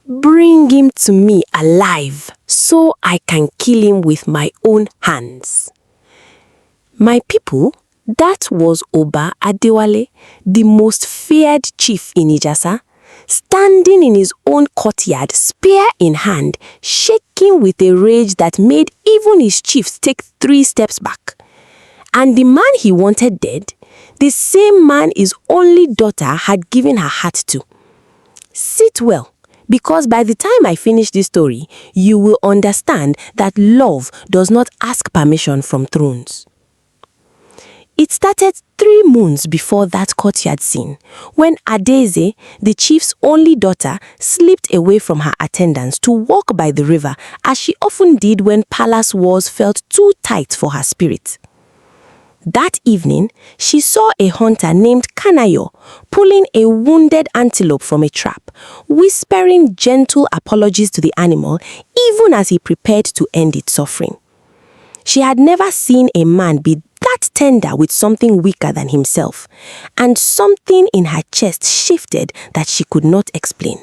Bring him to me alive, so I can kill him with my own hands. My people, that was Oba Adewale, the most feared chief in Ijasa, standing in his own courtyard, spear in hand, shaking with a rage that made even his chiefs take 3 steps back. And the man he wanted dead, the same man his only daughter had given her heart to. Sit well, because by the time I finish this story, you will understand that love does not ask permission from thrones. It started 3 moons before that courtyard scene, when Adeze, the chief's only daughter, slipped away from her attendants to walk by the river, as she often did when palace walls felt too tight for her spirit. That evening, she saw a hunter named Kanayo pulling a wounded antelope from a trap, whispering gentle apologies to the animal even as he prepared to end its suffering. She had never seen a man be that tender with something weaker than himself, and something in her chest shifted that she could not explain.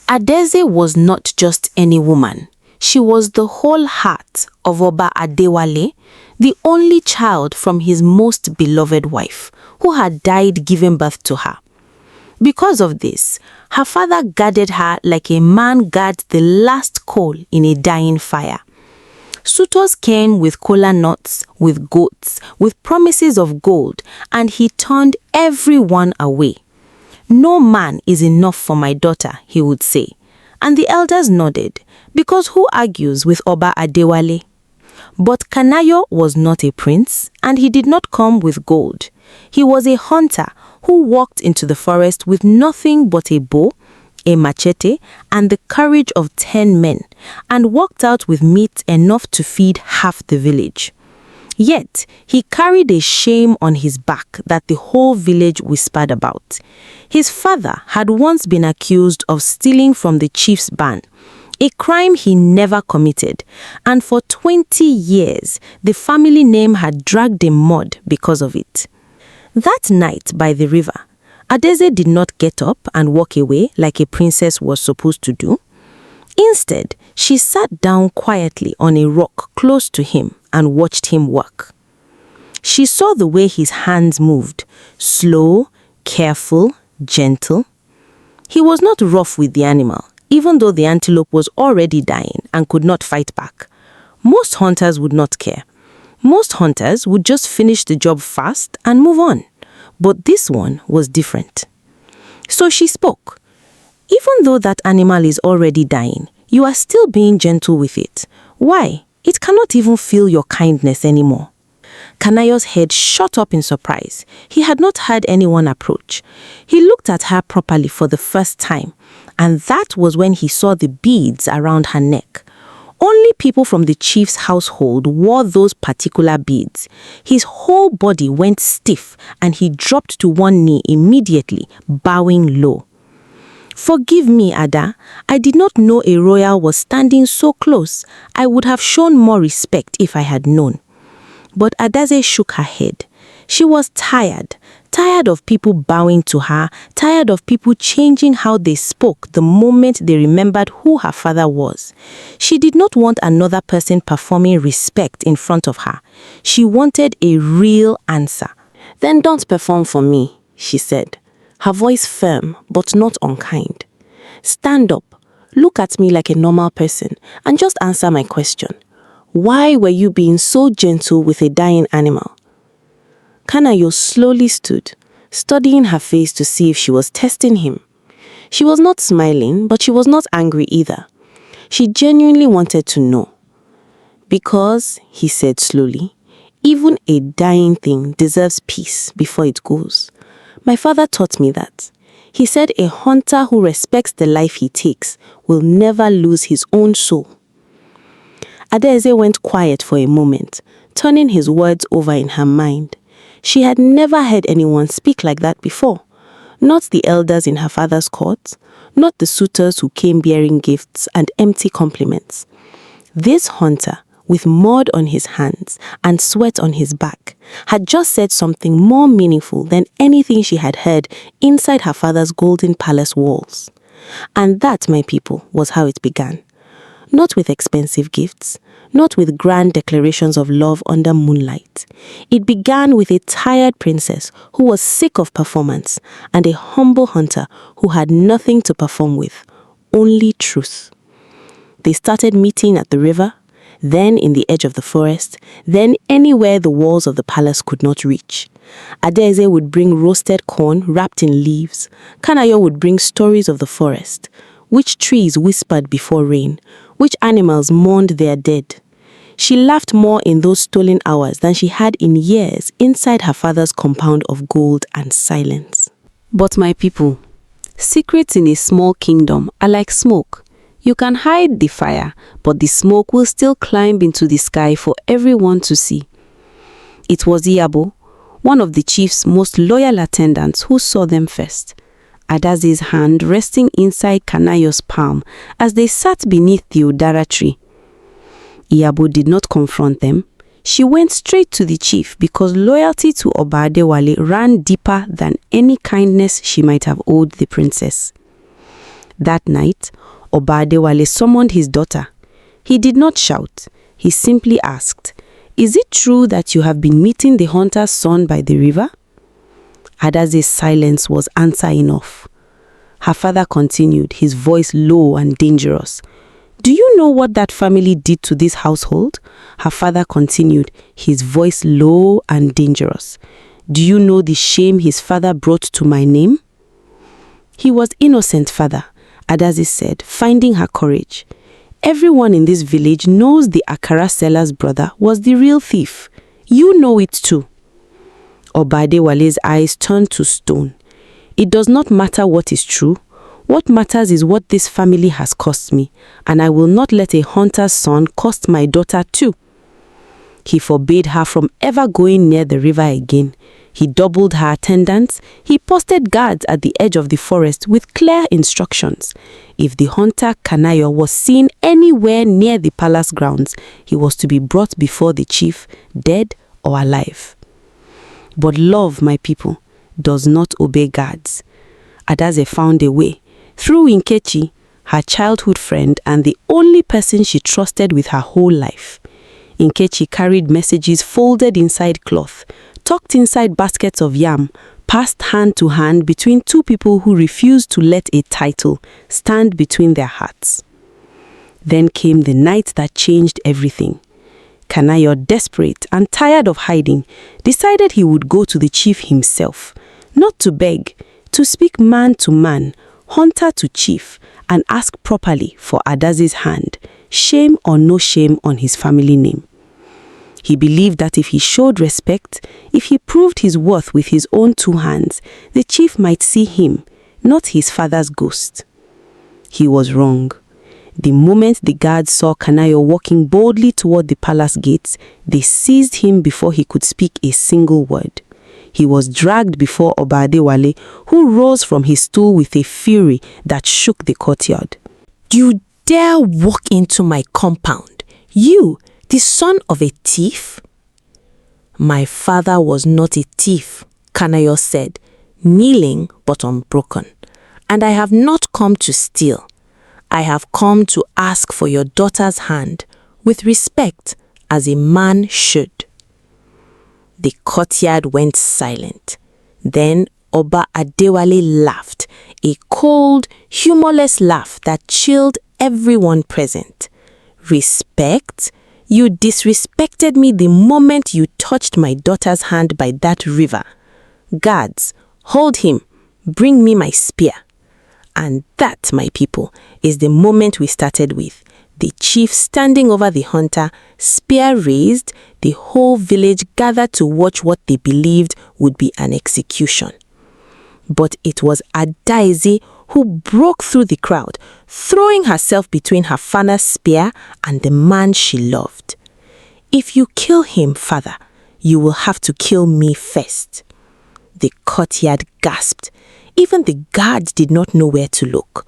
Adeze was not just any woman. She was the whole heart of Oba Adewale, the only child from his most beloved wife, who had died giving birth to her. Because of this, her father guarded her like a man guards the last coal in a dying fire. Suitors came with kola nuts, with goats, with promises of gold, and he turned everyone away. "No man is enough for my daughter," he would say. And the elders nodded, because who argues with Oba Adewale? But Kanayo was not a prince, and he did not come with gold. He was a hunter who walked into the forest with nothing but a bow, a machete, and the courage of 10 men, and walked out with meat enough to feed half the village. Yet, he carried a shame on his back that the whole village whispered about. His father had once been accused of stealing from the chief's barn, a crime he never committed, and for 20 years, the family name had dragged in mud because of it. That night by the river, Adeze did not get up and walk away like a princess was supposed to do. Instead, she sat down quietly on a rock close to him and watched him work. She saw the way his hands moved, slow, careful, gentle. He was not rough with the animal, even though the antelope was already dying and could not fight back. Most hunters would not care. Most hunters would just finish the job fast and move on. But this one was different. So she spoke. "Even though that animal is already dying, you are still being gentle with it. Why? It cannot even feel your kindness anymore." Kanayo's head shot up in surprise. He had not heard anyone approach. He looked at her properly for the first time, and that was when he saw the beads around her neck. Only people from the chief's household wore those particular beads. His whole body went stiff, and he dropped to one knee immediately, bowing low. "Forgive me, Ada. I did not know a royal was standing so close. I would have shown more respect if I had known." But Adeze shook her head. She was tired of people bowing to her, tired of people changing how they spoke the moment they remembered who her father was. She did not want another person performing respect in front of her. She wanted a real answer. "Then don't perform for me," she said, her voice firm but not unkind. "Stand up, look at me like a normal person, and just answer my question. Why were you being so gentle with a dying animal?" Kanayo slowly stood, studying her face to see if she was testing him. She was not smiling, but she was not angry either. She genuinely wanted to know. "Because," he said slowly, "even a dying thing deserves peace before it goes. My father taught me that. He said a hunter who respects the life he takes will never lose his own soul." Adeze went quiet for a moment, turning his words over in her mind. She had never heard anyone speak like that before. Not the elders in her father's court, not the suitors who came bearing gifts and empty compliments. This hunter, with mud on his hands and sweat on his back, had just said something more meaningful than anything she had heard inside her father's golden palace walls. And that, my people, was how it began. Not with expensive gifts, not with grand declarations of love under moonlight. It began with a tired princess who was sick of performance and a humble hunter who had nothing to perform with, only truth. They started meeting at the river, then in the edge of the forest, then anywhere the walls of the palace could not reach. Adaeze would bring roasted corn wrapped in leaves. Kanayo would bring stories of the forest, which trees whispered before rain, which animals mourned their dead. She laughed more in those stolen hours than she had in years inside her father's compound of gold and silence. But my people, secrets in a small kingdom are like smoke. You can hide the fire, but the smoke will still climb into the sky for everyone to see. It was Iyabo, one of the chief's most loyal attendants, who saw them first. Adaze's hand resting inside Kanayo's palm as they sat beneath the Udara tree. Iyabo did not confront them. She went straight to the chief because loyalty to Oba Adewale ran deeper than any kindness she might have owed the princess. That night, Oba Adewale summoned his daughter. He did not shout. He simply asked, "Is it true that you have been meeting the hunter's son by the river?" Adaze's silence was answer enough. Her father continued, his voice low and dangerous. "Do you know what that family did to this household?" Her father continued, his voice low and dangerous. "Do you know the shame his father brought to my name?" "He was innocent, father," Adaze said, finding her courage. "Everyone in this village knows the akara seller's brother was the real thief. You know it too." Oba Adewale's eyes turned to stone. "It does not matter what is true. What matters is what this family has cost me, and I will not let a hunter's son cost my daughter too." He forbade her from ever going near the river again. He doubled her attendants. He posted guards at the edge of the forest with clear instructions. If the hunter Kanayo was seen anywhere near the palace grounds, he was to be brought before the chief, dead or alive. But love, my people, does not obey guards. Adaze found a way. Through Nkechi, her childhood friend and the only person she trusted with her whole life. Nkechi carried messages folded inside cloth, tucked inside baskets of yam, passed hand to hand between two people who refused to let a title stand between their hearts. Then came the night that changed everything. Kanayo, desperate and tired of hiding, decided he would go to the chief himself, not to beg, to speak man to man, hunter to chief, and ask properly for Adaze's hand, shame or no shame on his family name. He believed that if he showed respect, if he proved his worth with his own two hands, the chief might see him, not his father's ghost. He was wrong. The moment the guards saw Kanayo walking boldly toward the palace gates, they seized him before he could speak a single word. He was dragged before Oba Adewale, who rose from his stool with a fury that shook the courtyard. "You dare walk into my compound? You, the son of a thief?" "My father was not a thief," Kanayo said, kneeling but unbroken. "And I have not come to steal. I have come to ask for your daughter's hand, with respect, as a man should." The courtyard went silent. Then Oba Adewale laughed, a cold, humorless laugh that chilled everyone present. "Respect? You disrespected me the moment you touched my daughter's hand by that river. Guards, hold him. Bring me my spear." And that, my people, is the moment we started with. The chief standing over the hunter, spear raised, the whole village gathered to watch what they believed would be an execution. But it was Adaeze who broke through the crowd, throwing herself between her father's spear and the man she loved. "If you kill him, father, you will have to kill me first." The courtyard gasped. Even the guards did not know where to look.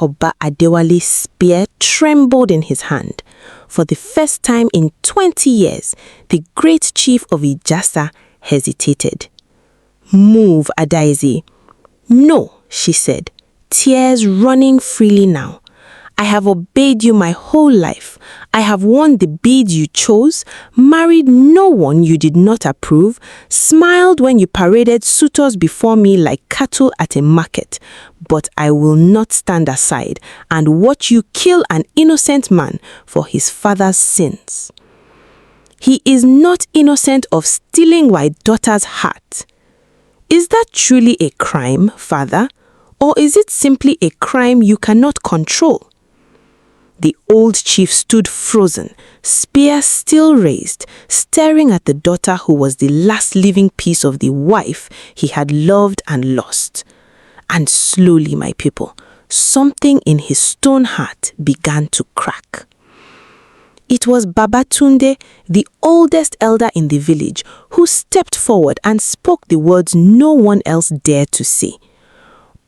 Oba Adewale's spear trembled in his hand. For the first time in 20 years, the great chief of Ijasa hesitated. "Move, Adaeze." "No," she said. tears running freely now. I have obeyed you my whole life. I have worn the bead you chose, married no one you did not approve, smiled when you paraded suitors before me like cattle at a market. But I will not stand aside and watch you kill an innocent man for his father's sins. He is not innocent of stealing my daughter's heart. Is that truly a crime, father? Or is it simply a crime you cannot control? The old chief stood frozen, spear still raised, staring at the daughter who was the last living piece of the wife he had loved and lost. And slowly, my people, something in his stone heart began to crack. It was Babatunde, the oldest elder in the village, who stepped forward and spoke the words no one else dared to say.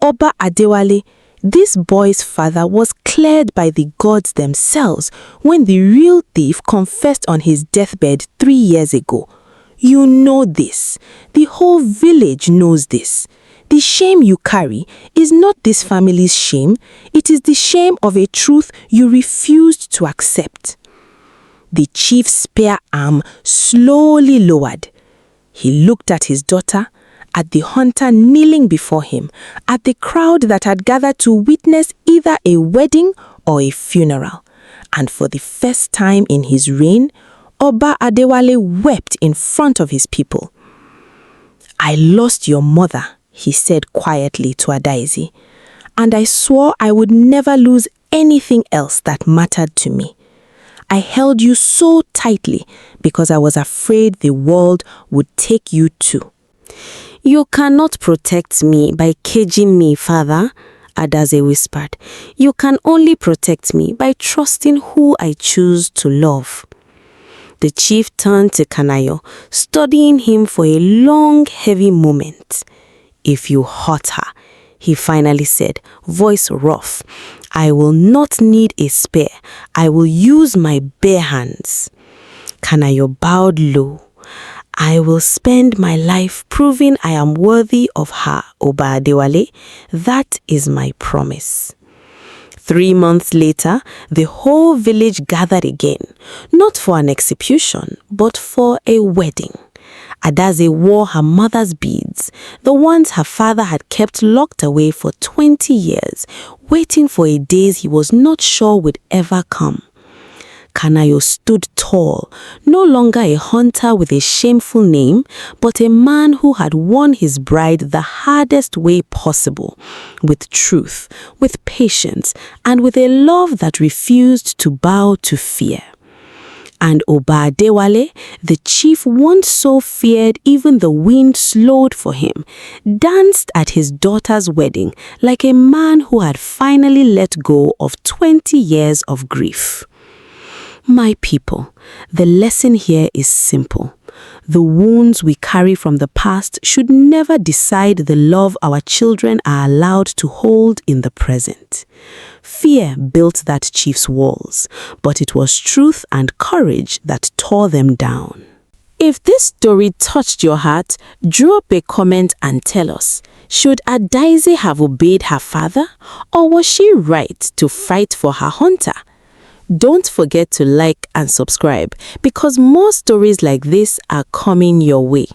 Oba Adewale, this boy's father was cleared by the gods themselves when the real thief confessed on his deathbed 3 years ago. You know this. The whole village knows this. The shame you carry is not this family's shame. It is the shame of a truth you refused to accept. The chief's spear arm slowly lowered. He looked at his daughter, at the hunter kneeling before him, at the crowd that had gathered to witness either a wedding or a funeral. And for the first time in his reign, Oba Adewale wept in front of his people. I lost your mother, he said quietly to Adaeze, and I swore I would never lose anything else that mattered to me. I held you so tightly because I was afraid the world would take you too. You cannot protect me by caging me, father, Adaeze whispered. You can only protect me by trusting who I choose to love. The chief turned to Kanayo, studying him for a long, heavy moment. If you hurt her, he finally said, voice rough, I will not need a spear. I will use my bare hands. Kanayo bowed low. I will spend my life proving I am worthy of her, Oba Adewale. That is my promise. 3 months later, the whole village gathered again, not for an execution, but for a wedding. Adaeze wore her mother's beads, the ones her father had kept locked away for 20 years, waiting for a day he was not sure would ever come. Kanayo stood tall, no longer a hunter with a shameful name, but a man who had won his bride the hardest way possible, with truth, with patience, and with a love that refused to bow to fear. And Oba Adewale, the chief once so feared even the wind slowed for him, danced at his daughter's wedding like a man who had finally let go of 20 years of grief. My people, the lesson here is simple. The wounds we carry from the past should never decide the love our children are allowed to hold in the present. Fear built that chief's walls, but it was truth and courage that tore them down. If this story touched your heart, drop a comment and tell us, should Adaeze have obeyed her father, or was she right to fight for her hunter? Don't forget to like and subscribe because more stories like this are coming your way.